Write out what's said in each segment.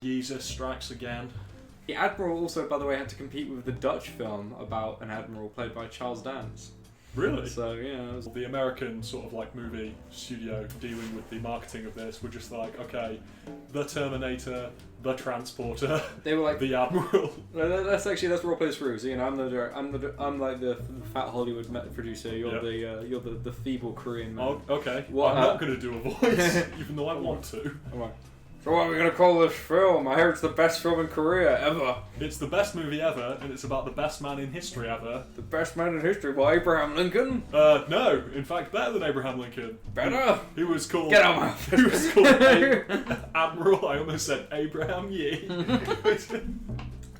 Jesus strikes again. The Admiral also, by the way, had to compete with the Dutch film about an admiral played by Charles Dance. Really? So, yeah. The American sort of like movie studio dealing with the marketing of this were just like, okay, the Terminator, the Transporter, they were like the Admiral. That's what plays through. So, I'm like the fat Hollywood producer. You're the feeble Korean man. Oh, okay. I'm not going to do a voice, even though I want to. Alright. So what are we going to call this film? I hear it's the best film in Korea ever. It's the best movie ever, and it's about the best man in history ever. The best man in history? Well, Abraham Lincoln? No. In fact, better than Abraham Lincoln. Better? He was called... Get out of my office. He was called Admiral, I almost said Abraham Yi.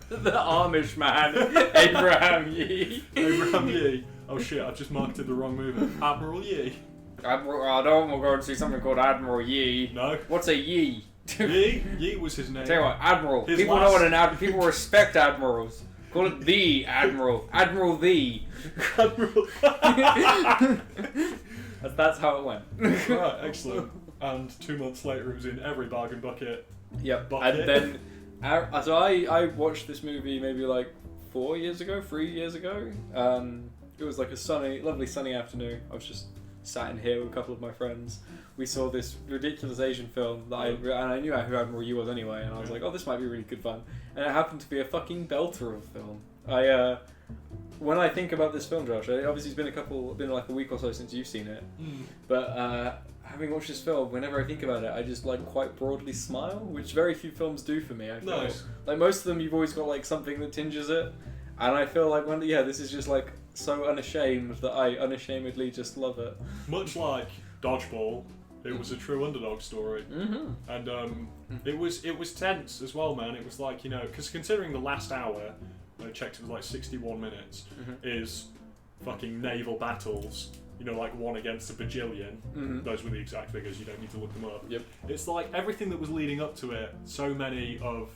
The Amish man. Abraham Yi. Abraham Yi. Oh shit, I've just marketed the wrong movie. Admiral Yi. Admiral, I don't want to go and see something called Admiral Yi. No. What's a Yi? Yi was his name. Tell you what, Admiral. People know what an admiral. People respect admirals. Call it the Admiral. Admiral the. Admiral. That's how it went. Right, excellent. And 2 months later, it was in every bargain bucket. Yep. Bucket. And then, so I watched this movie maybe like 3 years ago. It was like a lovely sunny afternoon. I was just sat in here with a couple of my friends. We saw this ridiculous Asian film that I knew who Admiral Yi was anyway, and I was like, oh, this might be really good fun. And it happened to be a fucking belter of a film. When I think about this film, Josh, obviously it's been like a week or so since you've seen it, but having watched this film, whenever I think about it, I just like quite broadly smile, which very few films do for me. I feel Nice. like most of them, you've always got like something that tinges it, and I feel like this is just like so unashamed that I unashamedly just love it. Much like Dodgeball, it was a true underdog story, and it was tense as well, man. It was like, because considering the last hour, I checked, it was like 61 minutes, is fucking naval battles. Like one against a bajillion. Those were the exact figures. You don't need to look them up. Yep. It's like everything that was leading up to it. So many of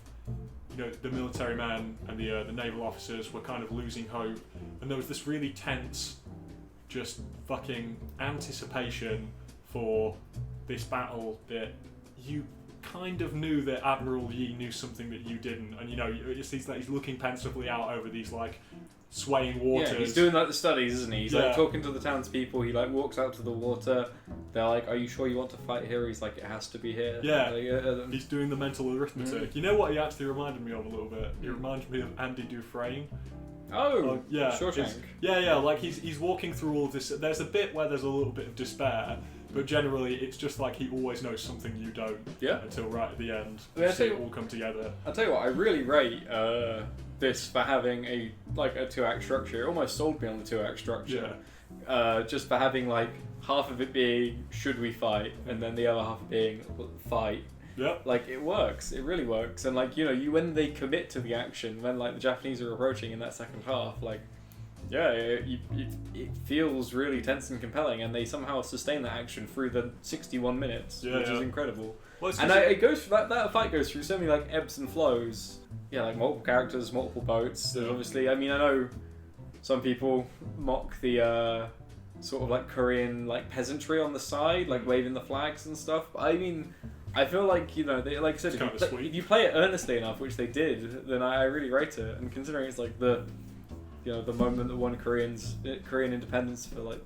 the military men and the naval officers were kind of losing hope, and there was this really tense, just fucking anticipation for this battle that you kind of knew that Admiral Yi knew something that you didn't, and he's looking pensively out over these like swaying waters. Yeah, he's doing like the studies, isn't he? He's like talking to the townspeople. He like walks out to the water. They're like, "Are you sure you want to fight here?" He's like, "It has to be here." Yeah, he's doing the mental arithmetic. You know what he actually reminded me of a little bit? He reminded me of Andy Dufresne. Oh, yeah, Shawshank. Yeah. Like he's walking through all of this. There's a bit where there's a little bit of despair, but generally it's just like he always knows something you don't. Yeah. Until right at the end, you see it all come together. I'll tell you what, I really rate this for having a 2-act structure. It almost sold me on the 2-act structure. Yeah. Just for having like half of it being should we fight, and then the other half being fight. Yeah. Like it works. It really works. And like you when they commit to the action, when like the Japanese are approaching in that second half, like it feels really tense and compelling, and they somehow sustain that action through the 61 minutes, which is incredible. Well, and it goes that fight goes through so many like ebbs and flows. Yeah, like multiple characters, multiple boats. There's obviously, I know some people mock the sort of like Korean like peasantry on the side, like waving the flags and stuff. But I mean, I feel like they, like I said, if you play it earnestly enough, which they did, then I really rate it. And considering it's like the moment that won Korean independence for like,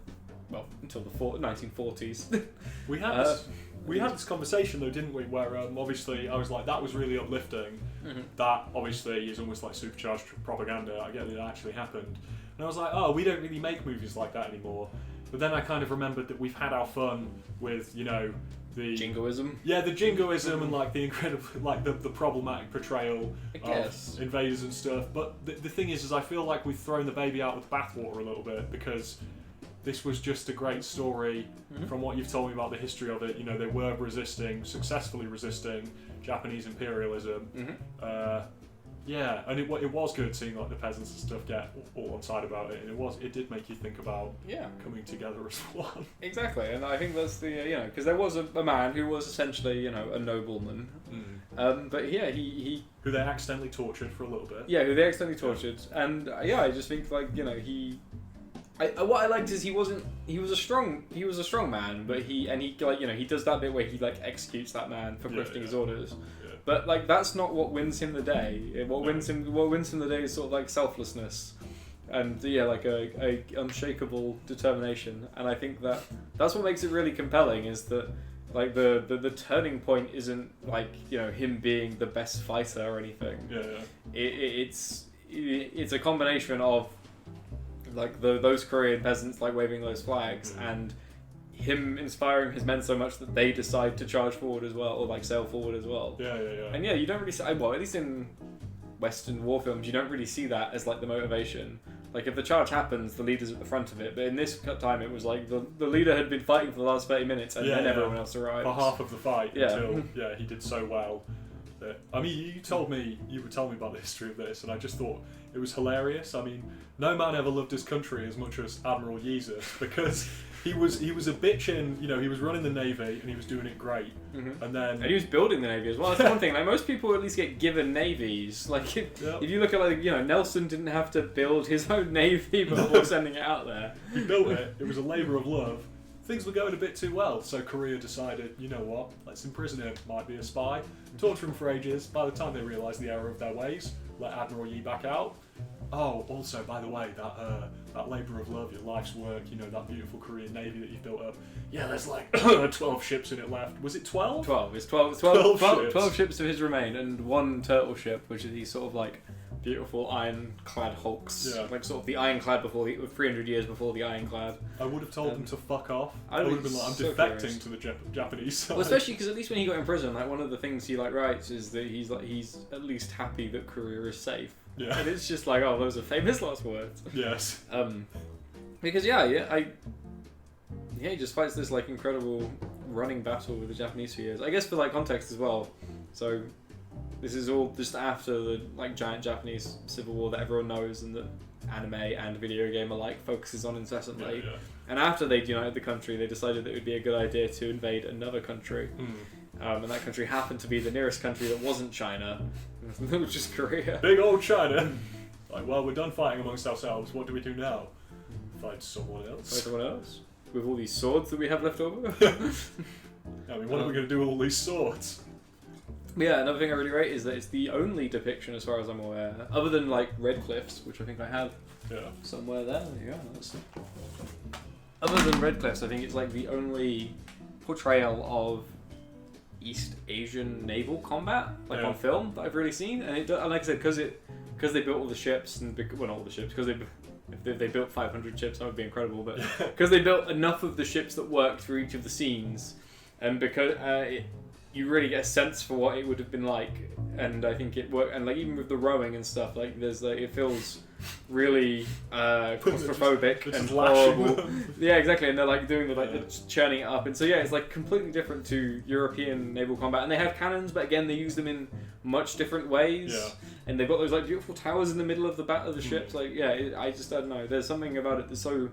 well, until the 1940s. We had this conversation though, didn't we? Where obviously I was like, that was really uplifting. That obviously is almost like supercharged propaganda. I get that it actually happened, and I was like, oh, we don't really make movies like that anymore. But then I kind of remembered that we've had our fun with the jingoism. Yeah, the jingoism and like the incredible, like the problematic portrayal of invaders and stuff. But the thing is I feel like we've thrown the baby out with the bathwater a little bit, because this was just a great story from what you've told me about the history of it. They were successfully resisting Japanese imperialism. Yeah, and it was good seeing like the peasants and stuff get all on side about it, and it did make you think about coming together as one. Exactly, and I think that's the because there was a man who was essentially a nobleman, but yeah, he who they accidentally tortured for a little bit. Yeah, who they accidentally tortured, and I just think like he. What I liked is he was a strong man, but he does that bit where he like executes that man for questioning his orders. But like that's not what wins him the day. What wins him the day is sort of like selflessness, and like a unshakable determination. And I think that's what makes it really compelling. Is that like the turning point isn't like him being the best fighter or anything. It's a combination of like those Korean peasants like waving those flags and him inspiring his men so much that they decide to charge forward as well, or like sail forward as well. And you don't really see, well, at least in Western war films, you don't really see that as like the motivation. Like if the charge happens, the leader's at the front of it. But in this time, it was like the leader had been fighting for the last 30 minutes, and then everyone else arrived for half of the fight until he did so well. That, I mean, you were telling me about the history of this, and I just thought it was hilarious. I mean, no man ever loved his country as much as Admiral Yi, because he was a bitch in, he was running the navy and he was doing it great, and he was building the navy as well. That's one thing. Like most people at least get given navies. Like if you look at Nelson didn't have to build his own navy before sending it out there. He built it. It was a labour of love. Things were going a bit too well, so Korea decided, you know what, let's imprison him. Might be a spy. Torture him for ages. By the time they realised the error of their ways, let Admiral Yi back out. Oh, also, by the way, that labour of love, your life's work, that beautiful Korean navy that you've built up. Yeah, there's like 12 ships in it left. Was it 12? 12. It's 12 ships of his remain, and one turtle ship, which is these sort of like beautiful ironclad hulks. Yeah. Like sort of the ironclad 300 years before the ironclad. I would have told them to fuck off. I would have been like, I'm defecting to the Japanese side. Well, especially because at least when he got in prison, like one of the things he like writes is that he's at least happy that Korea is safe. Yeah. And it's just like, oh, those are famous last words. Yes. Because he just fights this like incredible running battle with the Japanese for years. I guess for like context as well. So this is all just after the like giant Japanese civil war that everyone knows and that anime and video game alike focuses on incessantly. Yeah. And after they'd united the country, they decided that it would be a good idea to invade another country. And that country happened to be the nearest country that wasn't China, which is Korea. Big old China. Like, well, we're done fighting amongst ourselves. What do we do now? Fight someone else. Fight someone else? With all these swords that we have left over? I mean, what are we going to do with all these swords? Yeah, another thing I really rate is that it's the only depiction, as far as I'm aware, other than like Red Cliffs, which I think I have somewhere there. There you go. Other than Red Cliffs, I think it's like the only portrayal of East Asian naval combat, like on film, that I've really seen. And like I said, because they built all the ships, and not all the ships, because if they built 500 ships, that would be incredible. But because they built enough of the ships that worked through each of the scenes, and because you really get a sense for what it would have been like, and I think it worked. And like even with the rowing and stuff, like there's like it feels really claustrophobic and horrible. Yeah, exactly. And they're like doing the churning it up, and so it's like completely different to European naval combat. And they have cannons, but again they use them in much different ways. Yeah. And they've got those like beautiful towers in the middle of the ships. Like I don't know. There's something about it that's so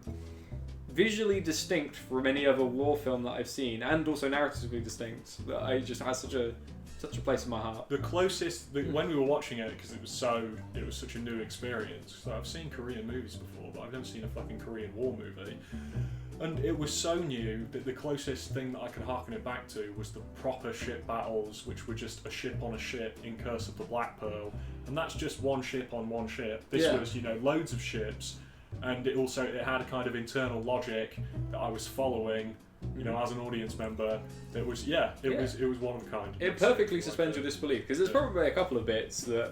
visually distinct from any other war film that I've seen, and also narratively distinct, that I just has such a place in my heart. The closest when we were watching it, because it was such a new experience. So I've seen Korean movies before, but I've never seen a fucking Korean war movie, and it was so new that the closest thing that I can harken it back to was the proper ship battles, which were just a ship on a ship in Curse of the Black Pearl, and that's just one ship on one ship. This was loads of ships. And it had a kind of internal logic that I was following, as an audience member. It was one of a kind. It perfectly suspends your disbelief, because there's probably a couple of bits that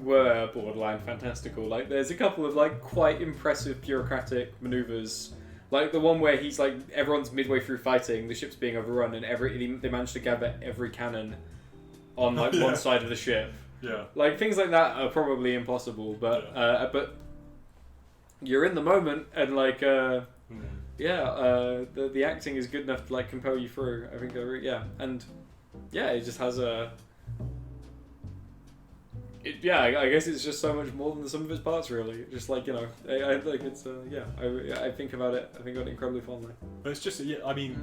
were borderline fantastical. Like there's a couple of like quite impressive bureaucratic maneuvers, like the one where he's like everyone's midway through fighting, the ship's being overrun, and they managed to gather every cannon on like one side of the ship. Yeah, like things like that are probably impossible, but you're in the moment, and like the acting is good enough to like compel you through. I think and it just has I guess it's just so much more than the sum of its parts, really. Just like I think it's I think about it incredibly fondly. But it's just I mean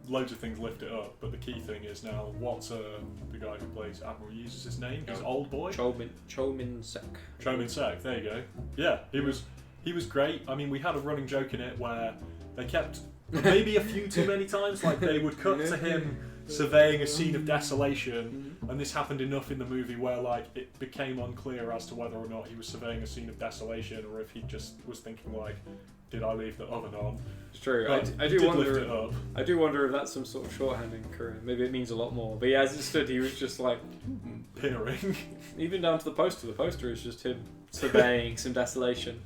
loads of things lift it up, but the key thing is now what's the guy who plays Admiral Yi, is his name? His old boy? Min-Sik. Min-Sik, there you go. Yeah, he was great. I mean, we had a running joke in it where they kept maybe a few too many times, like they would cut to him surveying a scene of desolation, and this happened enough in the movie where like it became unclear as to whether or not he was surveying a scene of desolation or if he just was thinking like, did I leave the oven on? It's true. I do wonder if that's some sort of shorthand in Korean. Maybe it means a lot more. But yeah, as it stood, he was just like peering. Even down to the poster. The poster is just him surveying some desolation.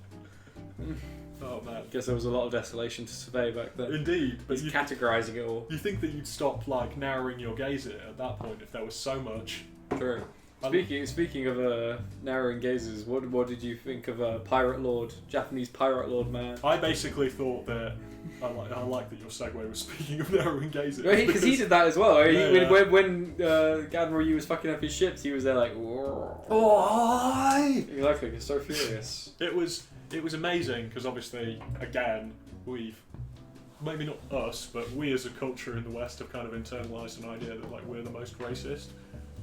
Oh man. Guess there was a lot of desolation to survey back then. Indeed, but he's categorising it all. You think that you'd stop like narrowing your gaze at that point if there was so much. True. Speaking of narrowing gazes, what did you think of Japanese pirate lord man? I basically thought that I like that your segue was speaking of narrowing gazes. Because he did that as well. When Admiral Yi was fucking up his ships, he was there like, why? Exactly, he's so furious. It was amazing because obviously, again, we've maybe not us, but we as a culture in the West have kind of internalised an idea that like we're the most racist,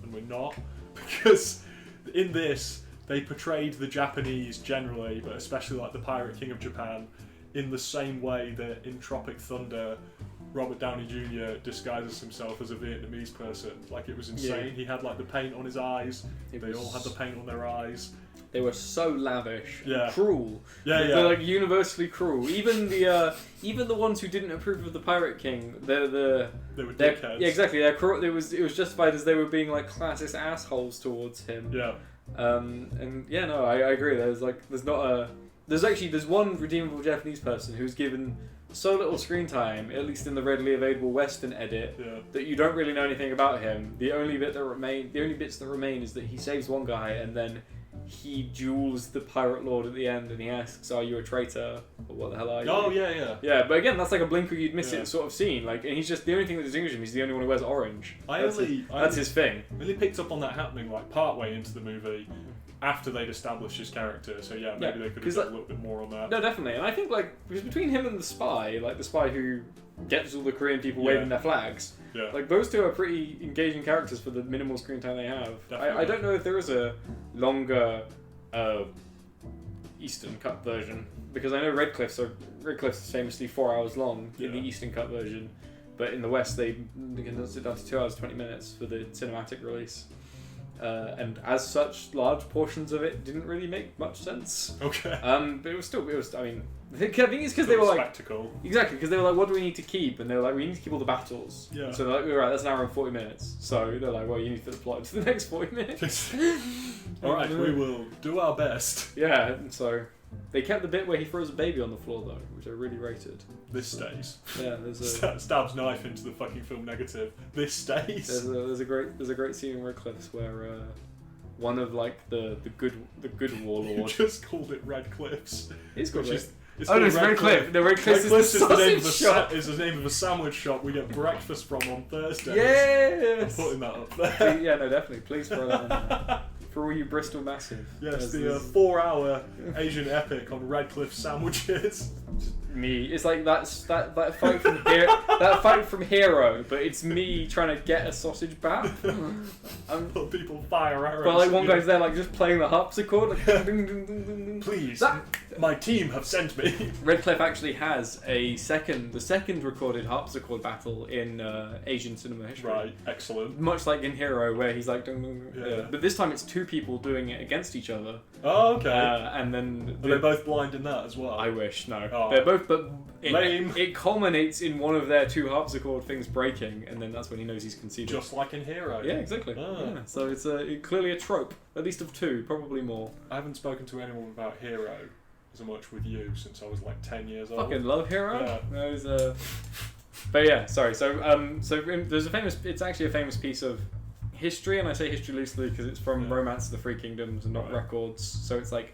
and we're not. Because in this, they portrayed the Japanese generally, but especially like the Pirate King of Japan, in the same way that in Tropic Thunder, Robert Downey Jr. disguises himself as a Vietnamese person. Like, it was insane. Yeah. He had like the paint on his eyes. They all had the paint on their eyes. They were so lavish, yeah, cruel. Yeah, yeah. They're like universally cruel. Even the ones who didn't approve of the Pirate King, they were dickheads. Yeah, exactly. They're cruel. It was justified as they were being like classist assholes towards him. Yeah. And yeah, no, I agree. There's one redeemable Japanese person who's given so little screen time, at least in the readily available Western edit, yeah, that you don't really know anything about him. The only bits that remain is that he saves one guy and then he duels the pirate lord at the end and he asks, "Are you a traitor?" or "What the hell are you?" Oh yeah, yeah. Yeah, but again, that's like a blink or you'd miss it sort of scene. Like, and he's just the only thing that distinguishes him. He's the only one who wears orange. That's his thing. I really picked up on that happening like partway into the movie, after they'd established his character. So yeah, maybe they could have done a little bit more on that. No, definitely. And I think like because between him and the spy who gets all the Korean people waving their flags. Yeah. Like, those two are pretty engaging characters for the minimal screen time they have. I don't know if there is a longer Eastern Cut version, because I know Red Cliff's is famously 4 hours long in the Eastern Cut version, but in the West they condensed it down to 2 hours 20 minutes for the cinematic release. And as such, large portions of it didn't really make much sense. Okay. But I think it's because they were like spectacle. Exactly, because they were like, what do we need to keep? And they were like, we need to keep all the battles. Yeah. So they're like, all right, that's an hour and 40 minutes. So they're like, well, you need to plot to the next 40 minutes. All right, we will do our best. Yeah. And so they kept the bit where he throws a baby on the floor though, which I really rated. This stays. Yeah, there's a stabs knife into the fucking film negative. This stays. There's a great scene in Red Cliffs where one of like the good warlord. You just called it Red Cliffs. It's called Red. It's Red Cliff. The Red Cliff is the name of a sandwich shop we get breakfast from on Thursdays. Yes! I'm putting that up there. Yeah, no, definitely. Please throw that in there. For all you Bristol Massive. Yes, the 4-hour Asian epic on Red Cliff sandwiches. Me. It's like that fight from that fight from Hero, but it's me trying to get a sausage bat. Put people fire arrows. But like one guy's there, like just playing the harpsichord. Like, ding, ding, ding, ding, ding. Please, my team have sent me. Red Cliff actually has the second recorded harpsichord battle in Asian cinema history. Right, excellent. Much like in Hero, where he's like, ding, ding, ding. Yeah. But this time it's two people doing it against each other. Oh, okay. And then are they both blind in that as well? I wish no. Oh. They're both, but lame. It culminates in one of their two harpsichord things breaking, and then that's when he knows he's conceded. Just like in Hero. Yeah, exactly. Yeah. So it's clearly a trope, at least of two, probably more. I haven't spoken to anyone about Hero as much with you since I was like 10 years old. Fucking love Hero. Yeah. But yeah, sorry. So there's it's actually a famous piece of history, and I say history loosely because it's from Romance of the Three Kingdoms and not records. So it's like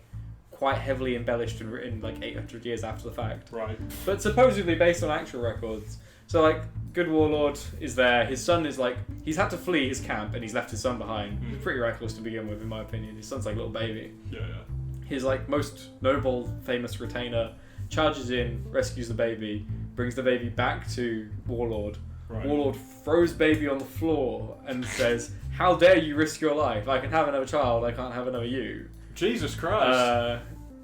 quite heavily embellished and written like 800 years after the fact. Right. But supposedly based on actual records. So like, good warlord is there. His son is like, he's had to flee his camp and he's left his son behind. It's pretty reckless to begin with, in my opinion. His son's like a little baby. Yeah. His like most noble, famous retainer charges in, rescues the baby, brings the baby back to warlord. Right. Warlord throws baby on the floor and says, "How dare you risk your life? I can have another child. I can't have another you." Jesus Christ.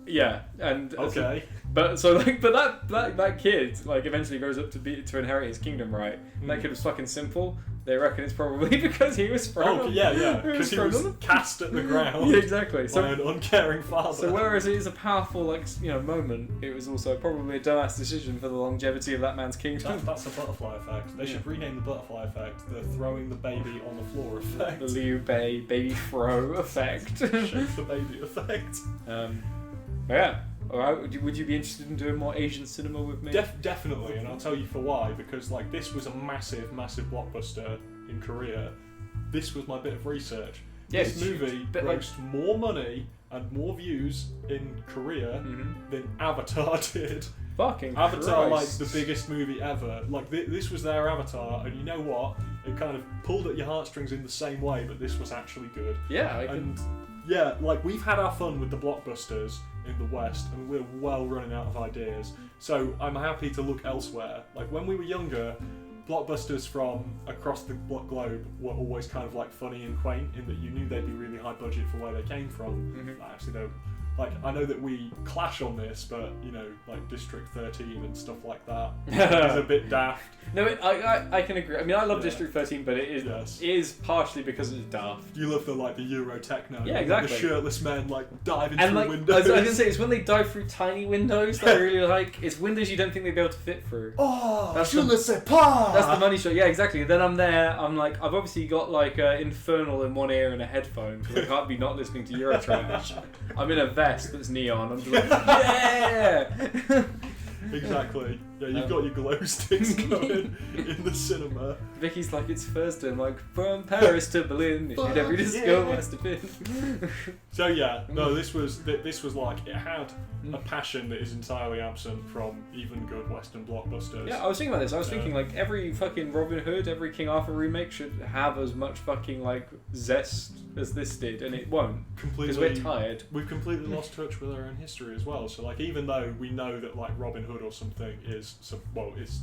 Yeah, and Okay. but that kid like eventually grows up to inherit his kingdom, right? That kid was fucking simple. They reckon it's probably because he was thrown. Oh yeah, because he was cast at the ground. Yeah, exactly. By an uncaring father. So whereas it is a powerful moment, it was also probably a dumbass decision for the longevity of that man's kingdom. That's a butterfly effect. They should rename the butterfly effect the throwing the baby on the floor effect. The Liu Bei baby throw effect. Shake the baby effect. Yeah. Alright, would you be interested in doing more Asian cinema with me? Definitely, and I'll tell you for why. Because like this was a massive blockbuster in Korea. This was my bit of research. Yeah, this movie grossed more money and more views in Korea than Avatar did. Fucking Avatar, Christ. like the biggest movie ever. Like this was their Avatar, and you know what? It kind of pulled at your heartstrings in the same way, but this was actually good. Yeah, yeah, like we've had our fun with the blockbusters in the West, and we're well running out of ideas. So I'm happy to look elsewhere. Like when we were younger, blockbusters from across the globe were always kind of like funny and quaint in that you knew they'd be really high budget for where they came from. I actually don't. Like, I know that we clash on this, but, you know, like District 13 and stuff like that is a bit daft. No, I can agree. I mean, I love District 13, but it is partially because it's daft. You love the Euro techno. Yeah, exactly. The shirtless men, diving and, through windows. I was going to say, it's when they dive through tiny windows that I really like. It's windows you don't think they'd be able to fit through. Oh, that's je ne sais pas! That's the money shot. Yeah, exactly. Then I'm there, I'm like, I've obviously got Infernal in one ear and a headphone, because I can't be not listening to Eurotrash. I'm in a vest that's neon. I'm just like, yeah! Exactly. Yeah, you've got your glow sticks going in the cinema. Vicky's like, it's Thursday. I'm like, from Paris to Berlin, if you'd ever disco must have been. So yeah, no, this was like, it had a passion that is entirely absent from even good Western blockbusters. Yeah, I was thinking about this. I was thinking like every fucking Robin Hood, every King Arthur remake should have as much fucking like zest as this did, and it won't. Because we're tired. We've completely lost touch with our own history as well. So like, even though we know that like Robin Hood or something is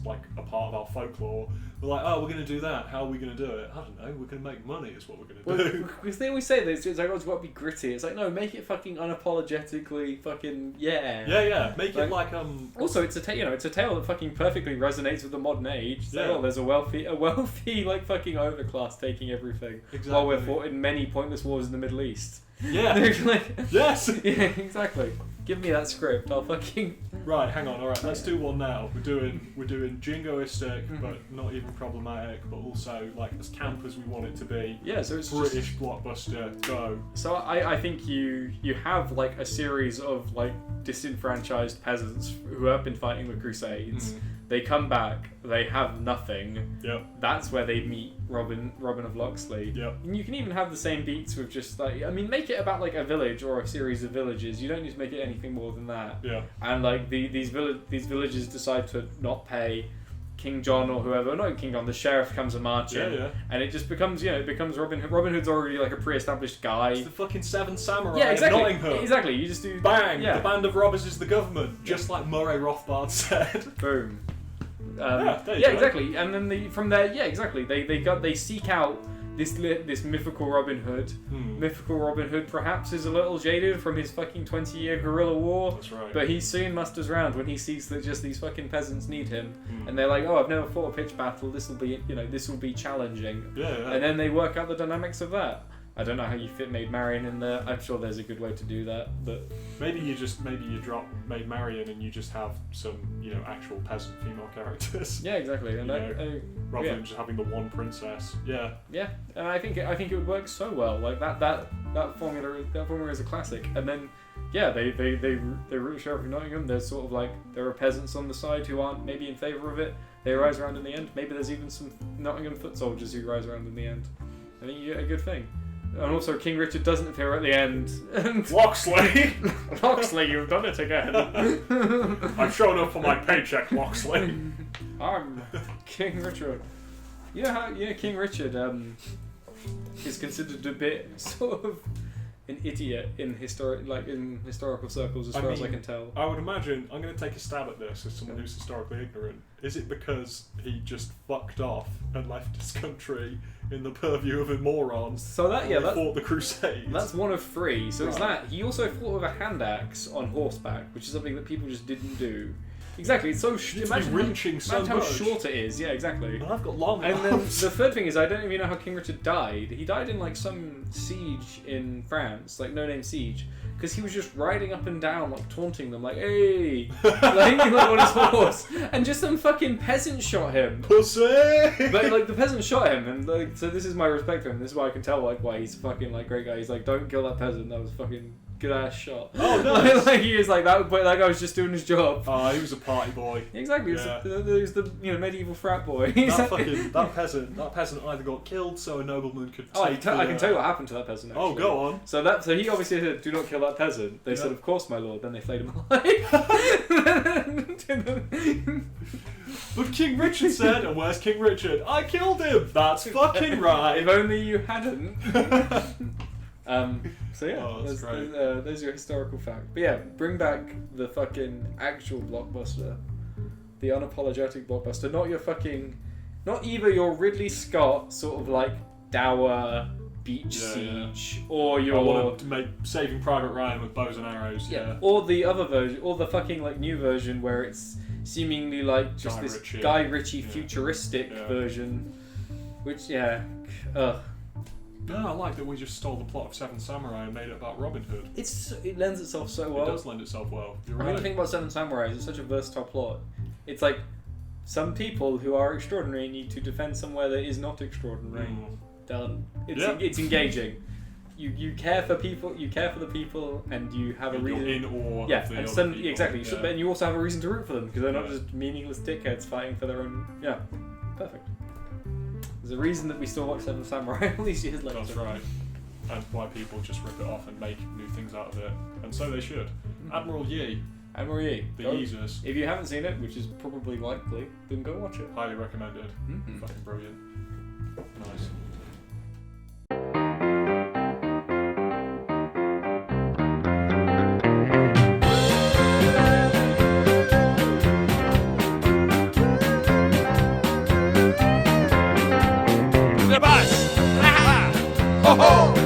like a part of our folklore, we're like, oh, we're going to do that. How are we going to do it? I don't know. We're going to make money is what we're going to do. Because they always say this, it's like, oh, it's got to be gritty. It's like, no, make it fucking unapologetically fucking, yeah. Yeah. Make it like, Also, it's a tale that fucking perfectly resonates with the modern age. It's like, oh, there's a wealthy, like fucking overclass taking everything. Exactly. While we're fought in many pointless wars in the Middle East. Yeah. Yes. Yeah, exactly. Give me that script. I'll fucking. Right, hang on. All right, let's do one now. We're doing jingoistic, but not even problematic, but also like as camp as we want it to be. Yeah, so it's British blockbuster. Go. So I think you have like a series of like disenfranchised peasants who have been fighting the Crusades. They come back. They have nothing. Yep. That's where they meet Robin of Locksley. Yep. And you can even have the same beats with just like, I mean, make it about like a village or a series of villages. You don't need to make it anything more than that. Yeah. And like these villages decide to not pay King John or whoever. Not King John. The sheriff comes a marching. Yeah. And it just becomes Robin Hood. Robin Hood's already like a pre-established guy. It's the fucking Seven Samurai. Yeah, exactly. Of Nottingham. Exactly. You just do bang. Yeah. The band of robbers is the government, just like Murray Rothbard said. Boom. There you go. Exactly. And then from there, exactly. They seek out this mythical Robin Hood. Mythical Robin Hood perhaps is a little jaded from his fucking 20-year guerrilla war. That's right. But he soon musters round when he sees that just these fucking peasants need him, and they're like, oh, I've never fought a pitched battle. This will be challenging. Yeah. And then they work out the dynamics of that. I don't know how you fit Maid Marian in there. I'm sure there's a good way to do that, but maybe you drop Maid Marian and you just have some actual peasant female characters. Yeah, exactly. And rather than just having the one princess. Yeah. Yeah, and I think it would work so well. Like that formula is a classic. And then they root Sheriff of Nottingham. There's sort of like there are peasants on the side who aren't maybe in favour of it. They rise around in the end. Maybe there's even some Nottingham foot soldiers who rise around in the end. I think you get a good thing. And also, King Richard doesn't appear at the end. Locksley! Locksley, you've done it again. I've shown up for my paycheck, Locksley. I'm King Richard. Yeah, King Richard is considered a bit sort of an idiot in historical circles, as far as I can tell. I would imagine, I'm going to take a stab at this as someone who's historically ignorant. Is it because he just fucked off and left his country in the purview of a moron? So that fought the Crusades. That's one of three. So it's that. He also fought with a hand axe on horseback, which is something that people just didn't do. Exactly, it's so imagine how short it is. Yeah, exactly. And I've got long arms. And then the third thing is, I don't even know how King Richard died. He died in like some siege in France, like no name siege, because he was just riding up and down, like taunting them, like "Hey," like on his horse, and just some fucking peasant shot him. Pussy. But like the peasant shot him, and like so this is my respect for him. This is why I can tell like why he's a fucking like great guy. He's like, don't kill that peasant. That was fucking good ass shot. Oh no! Like he is like that, but that guy was just doing his job. Oh, he was a party boy. Exactly. Yeah. He was the medieval frat boy. that peasant either got killed so a nobleman could. I can tell you what happened to that peasant. Actually. Oh, go on. So he obviously said, "Do not kill that peasant." They said, "Of course, my lord." Then they flayed him alive. But King Richard said, and where's King Richard? I killed him. That's fucking right. If only you hadn't. So yeah, there's your historical fact. But yeah, bring back the fucking actual blockbuster, the unapologetic blockbuster, not either your Ridley Scott sort of like dour beach siege, or your I want to make Saving Private Ryan with bows and arrows. Yeah. Or the other version, or the fucking like new version where it's seemingly like just Guy Ritchie futuristic version, which No, I like that we just stole the plot of Seven Samurai and made it about Robin Hood. It lends itself so well. It does lend itself well. You're right. I mean, the thing about Seven Samurai is it's such a versatile plot. It's like some people who are extraordinary need to defend somewhere that is not extraordinary. Done. It's engaging. You care for people. You care for the people, and you have a reason. You're in awe. Yeah, of the and other some people. exactly. And you also have a reason to root for them because they're not just meaningless dickheads fighting for their own. Yeah, perfect. There's a reason that we still watch Seven Samurai all these years later. That's right. And why people just rip it off and make new things out of it. And so they should. Admiral Yi. Admiral Yi. The Yeezus. If you haven't seen it, which is probably likely, then go watch it. Highly recommended. Fucking brilliant. Nice. Ho ho!